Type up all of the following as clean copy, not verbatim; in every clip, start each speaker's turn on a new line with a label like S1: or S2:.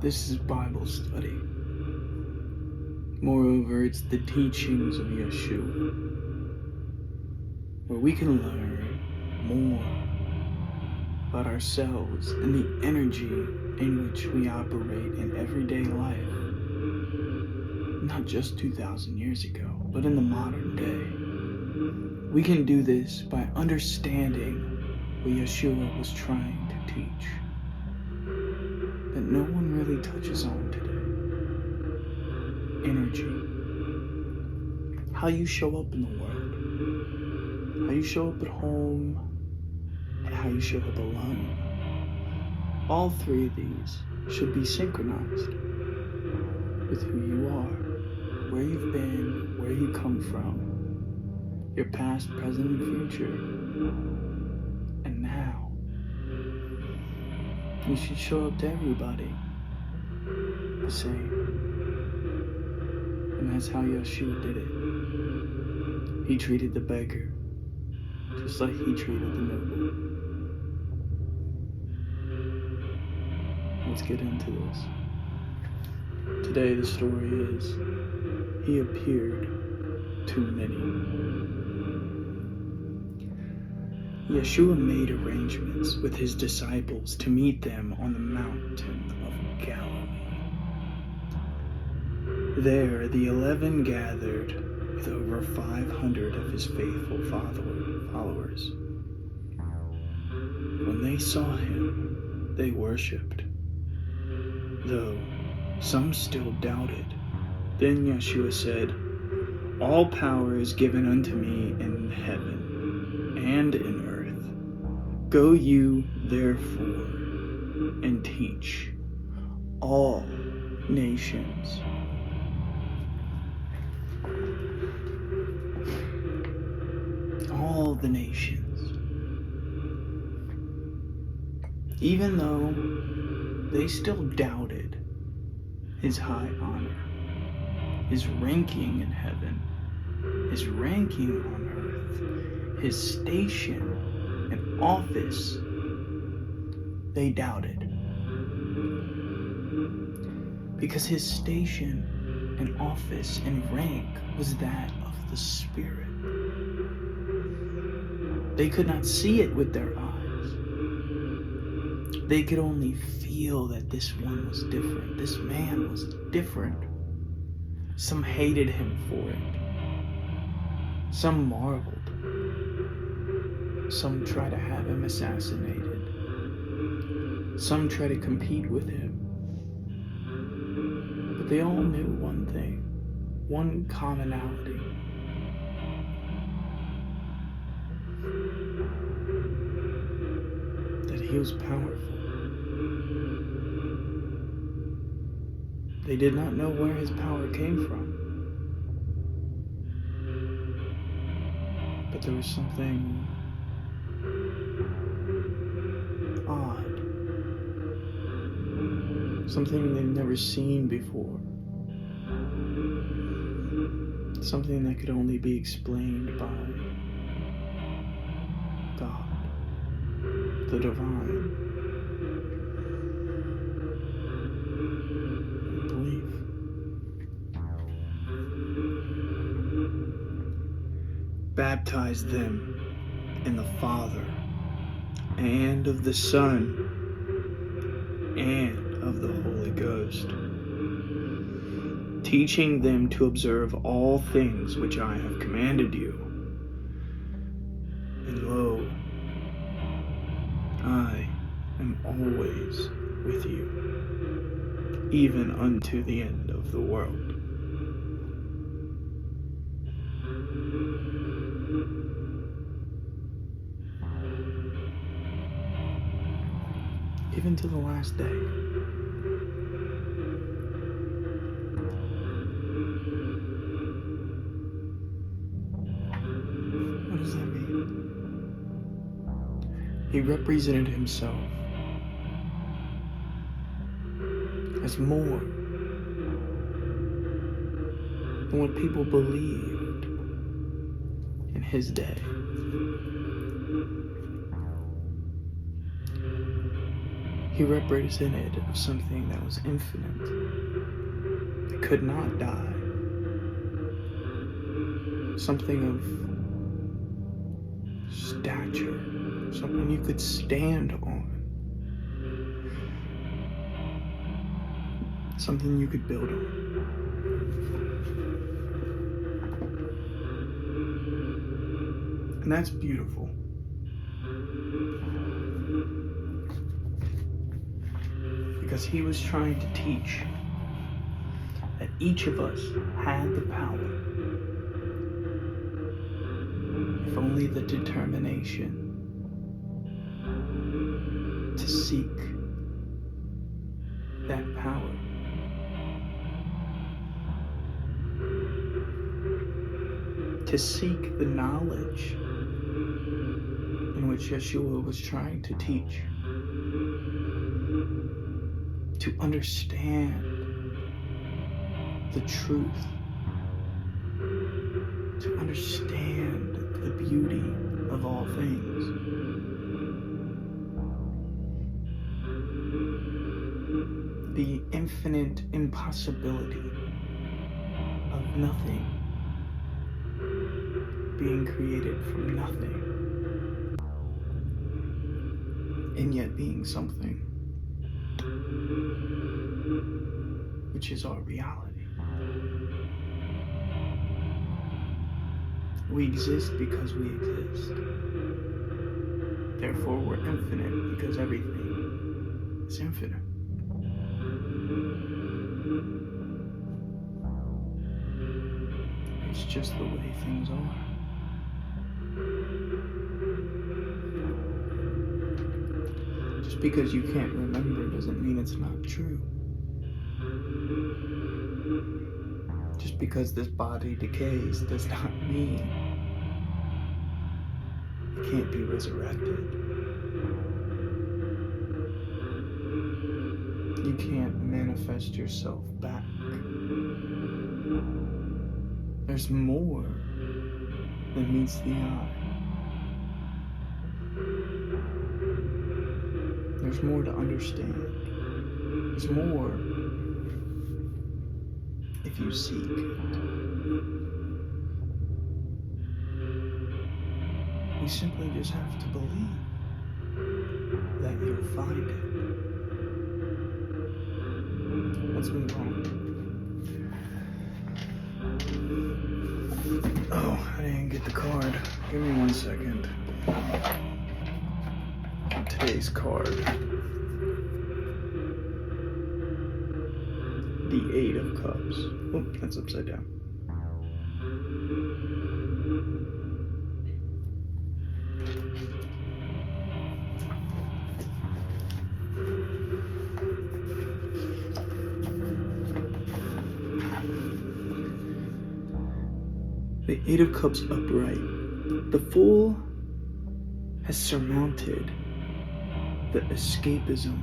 S1: This is Bible study. Moreover, it's the teachings of Yahshua, where we can learn more about ourselves and the energy in which we operate in everyday life. Not just 2,000 years ago, but in the modern day. We can do this by understanding what Yahshua was trying to teach, that no one really touches on today. Energy. How you show up in the world. How you show up at home, and how you show up alone. All three of these should be synchronized with who you are, where you've been, where you come from, your past, present, and future, and now. You should show up to everybody the same. And that's how Yahshua did it. He treated the beggar just like he treated the noble. Let's get into this. Today the story is, he appeared to many. Yahshua made arrangements with his disciples to meet them on the mountain of Galilee. There, the 11 gathered with over 500 of his faithful followers. When they saw him, they worshipped, though some still doubted. Then Yahshua said, "All power is given unto me in heaven and in earth. Go you, therefore, and teach all nations." All the nations. Even though they still doubted his high honor, his ranking in heaven, his ranking on earth, his station and office, they doubted. Because his station and office and rank was that of the Spirit. They could not see it with their eyes. They could only feel that this one was different. This man was different. Some hated him for it. Some marveled. Some tried to have him assassinated. Some tried to compete with him. But they all knew one thing, one commonality. He was powerful. They did not know where his power came from. But there was something odd. Something they'd never seen before. Something that could only be explained by God. The divine. Belief. Baptize them in the Father and of the Son and of the Holy Ghost, teaching them to observe all things which I have commanded you. And lo, I am always with you, even unto the end of the world. Even to the last day. What does that mean? He represented himself as more than what people believed in his day. He represented of something that was infinite, that could not die, something of stature, something you could stand on, something you could build on. And that's beautiful. Because he was trying to teach that each of us had the power, if only the determination to seek that power. To seek the knowledge in which Yahshua was trying to teach. To understand the truth. To understand the beauty of all things. The infinite impossibility of nothing being created from nothing, and yet being something, which is our reality. We exist because we exist. Therefore, we're infinite because everything is infinite. It's just the way things are. Just because you can't remember doesn't mean it's not true. Just because this body decays does not mean it can't be resurrected. You can't manifest yourself back. There's more than meets the eye. There's more to understand. There's more if you seek it. You simply just have to believe that you'll find it. Let's move on. Oh, I didn't get the card. Give me 1 second. Today's card. The 8 of Cups. Oh, that's upside down. The 8 of Cups upright. The Fool has surmounted the escapism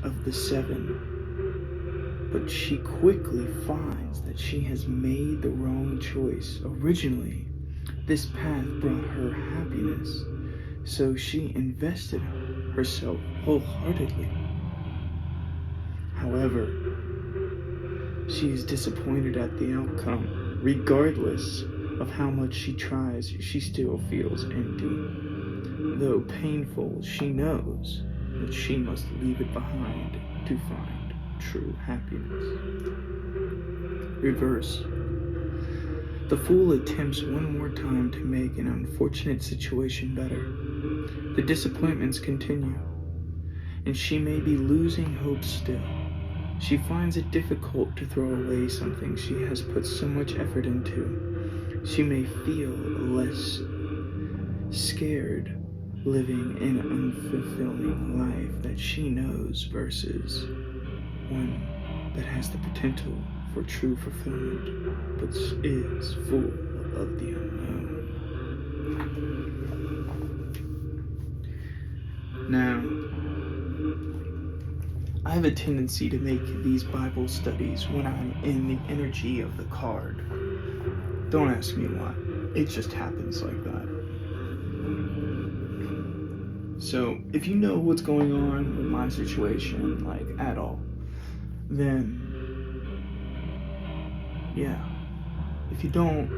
S1: of the 7, but she quickly finds that she has made the wrong choice. Originally, this path brought her happiness, so she invested herself wholeheartedly. However, she is disappointed at the outcome. Regardless of how much she tries, she still feels empty. Though painful, she knows that she must leave it behind to find true happiness. Reverse. The Fool attempts one more time to make an unfortunate situation better. The disappointments continue, and she may be losing hope still. She finds it difficult to throw away something she has put so much effort into. She may feel less scared living an unfulfilling life that she knows versus one that has the potential for true fulfillment, but is full of the unknown. Now, I have a tendency to make these Bible studies when I'm in the energy of the card. Don't ask me why. It just happens like that. So if you know what's going on with my situation, like, at all, then, yeah. If you don't,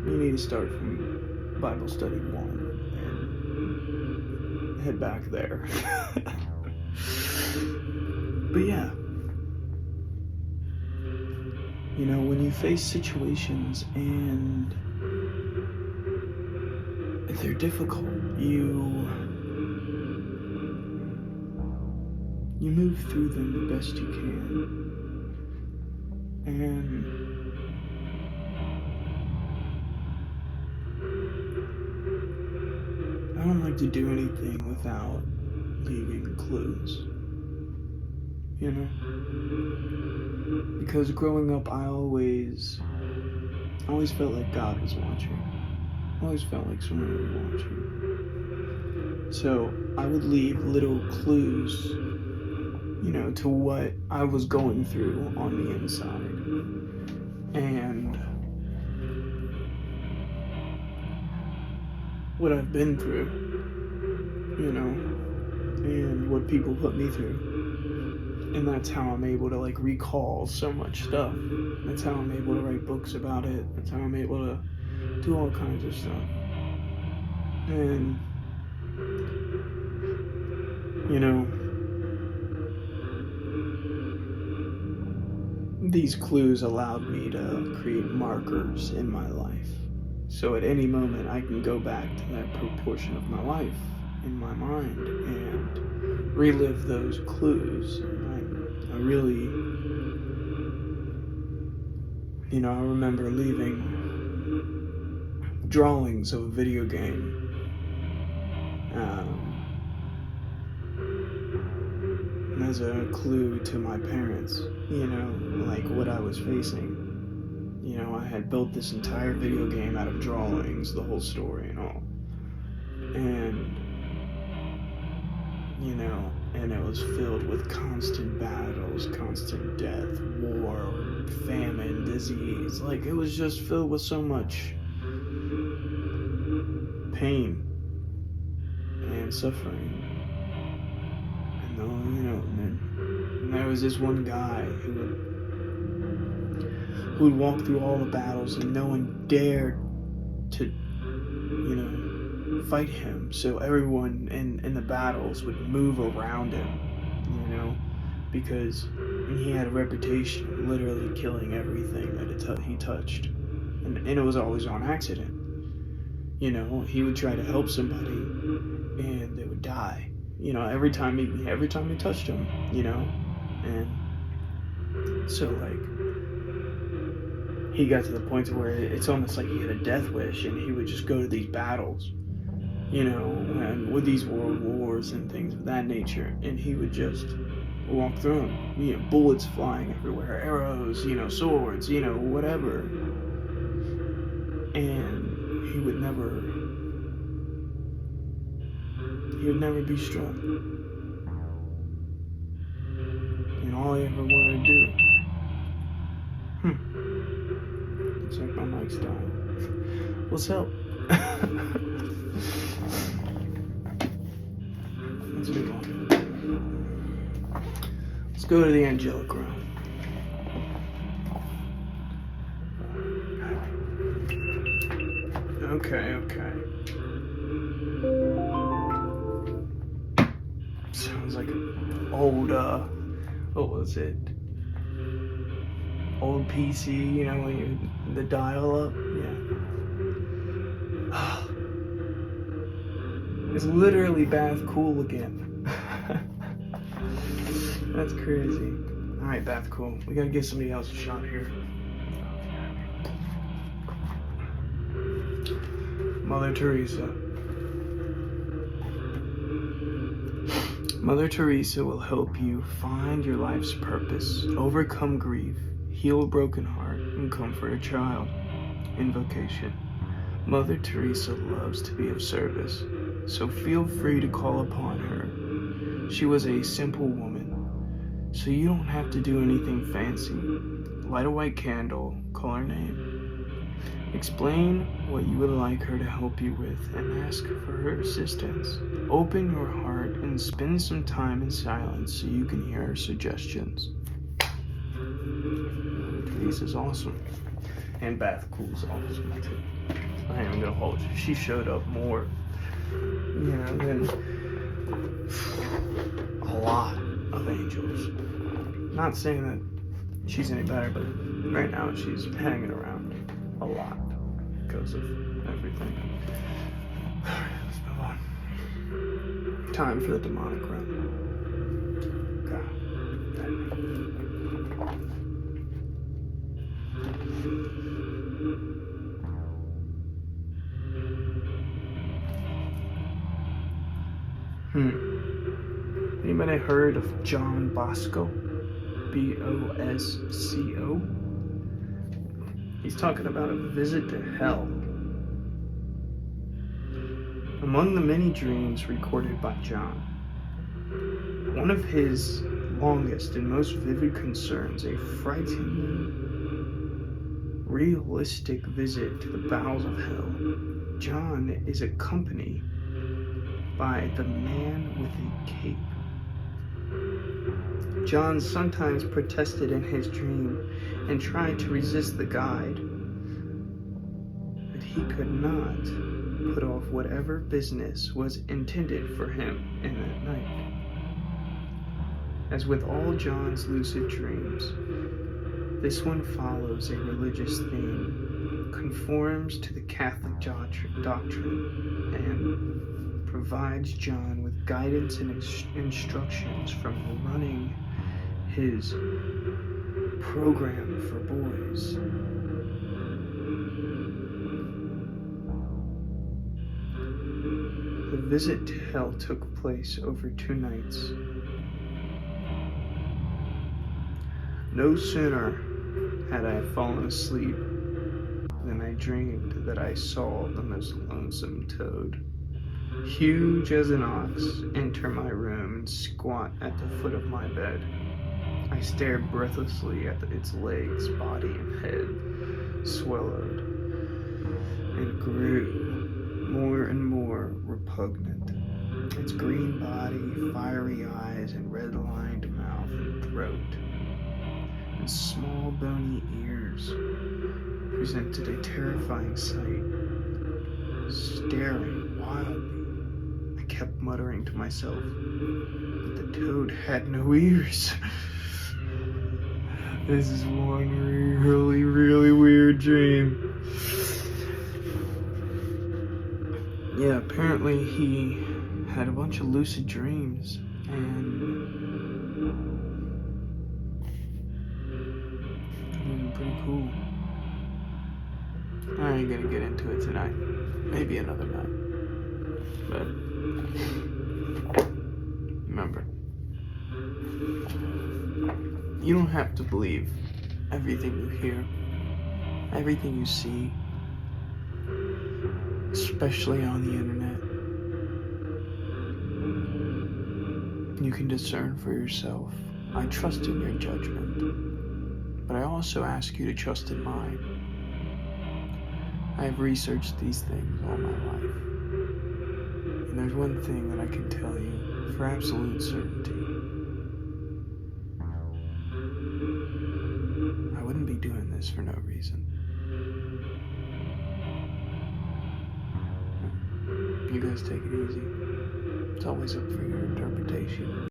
S1: you need to start from Bible study 1 and head back there. But yeah. You know, when you face situations and they're difficult, you move through them the best you can. And I don't like to do anything without leaving clues, you know? Because growing up, I always felt like God was watching. I always felt like someone was watching. So I would leave little clues, you know, to what I was going through on the inside. And what I've been through, you know, and what people put me through. And that's how I'm able to, like, recall so much stuff. That's how I'm able to write books about it. That's how I'm able to do all kinds of stuff. And, you know, these clues allowed me to create markers in my life. So at any moment, I can go back to that proportion of my life in my mind and relive those clues. I really, you know, I remember leaving drawings of a video game. As a clue to my parents, you know, like what I was facing. You know, I had built this entire video game out of drawings, the whole story and all. And, you know, and it was filled with constant battles, constant death, war, famine, disease. Like, it was just filled with so much pain and suffering. And, you know, and there was this one guy who would walk through all the battles and no one dared to, you know, fight him. So everyone in the battles would move around him, you know, because he had a reputation of literally killing everything that he touched. And it was always on accident. You know, he would try to help somebody and they would die. You know, every time he touched him, you know. And so, like, he got to the point where it's almost like he had a death wish, and he would just go to these battles, you know, and with these world wars and things of that nature, and he would just walk through them, you know, bullets flying everywhere, arrows, you know, swords, you know, whatever, and he would never be struck, and all he ever wanted to do. Looks like my mic's dying. What's up? Let's move on. Let's go to the angelic realm. Okay. Sounds like an old, what was it? Old PC, you know, when you the dial up, yeah. It's literally Bath Cool again. That's crazy. Alright, Bath Cool. We gotta give somebody else a shot here. Mother Teresa. Mother Teresa will help you find your life's purpose, overcome grief, heal a broken heart, and comfort a child. Invocation. Mother Teresa loves to be of service, so feel free to call upon her. She was a simple woman, so you don't have to do anything fancy. Light a white candle, call her name. Explain what you would like her to help you with and ask for her assistance. Open your heart and spend some time in silence so you can hear her suggestions. Denise is awesome. And Beth Cool's awesome too. I ain't even gonna hold you. She showed up more, than a lot of angels. Not saying that she's any better, but right now she's hanging around a lot because of everything. Alright, let's move on. Time for the demonic realm. God. Anybody heard of John Bosco? Bosco? He's talking about a visit to hell. Among the many dreams recorded by John, one of his longest and most vivid concerns a frighteningly realistic visit to the bowels of hell. John is accompanied by the man with a cape. John sometimes protested in his dream and tried to resist the guide, but he could not put off whatever business was intended for him in that night. As with all John's lucid dreams, this one follows a religious theme, conforms to the Catholic doctrine, and provides John with guidance and instructions from running his program for boys. The visit to hell took place over 2 nights. No sooner had I fallen asleep than I dreamed that I saw the most lonesome toad, huge as an ox, enter my room and squat at the foot of my bed. I stared breathlessly at its legs, body, and head, swallowed, and grew more and more repugnant. Its green body, fiery eyes, and red-lined mouth and throat, and small bony ears presented a terrifying sight. Staring wildly, I kept muttering to myself that the toad had no ears. This is one really, really weird dream. Yeah, apparently he had a bunch of lucid dreams, and pretty cool. I ain't gonna get into it tonight. Maybe another night. But remember, you don't have to believe everything you hear, everything you see, especially on the internet. You can discern for yourself. I trust in your judgment, but I also ask you to trust in mine. I have researched these things all my life, and there's one thing that I can tell you for absolute certainty. I wouldn't be doing this for no reason. You guys take it easy. It's always up for your interpretation.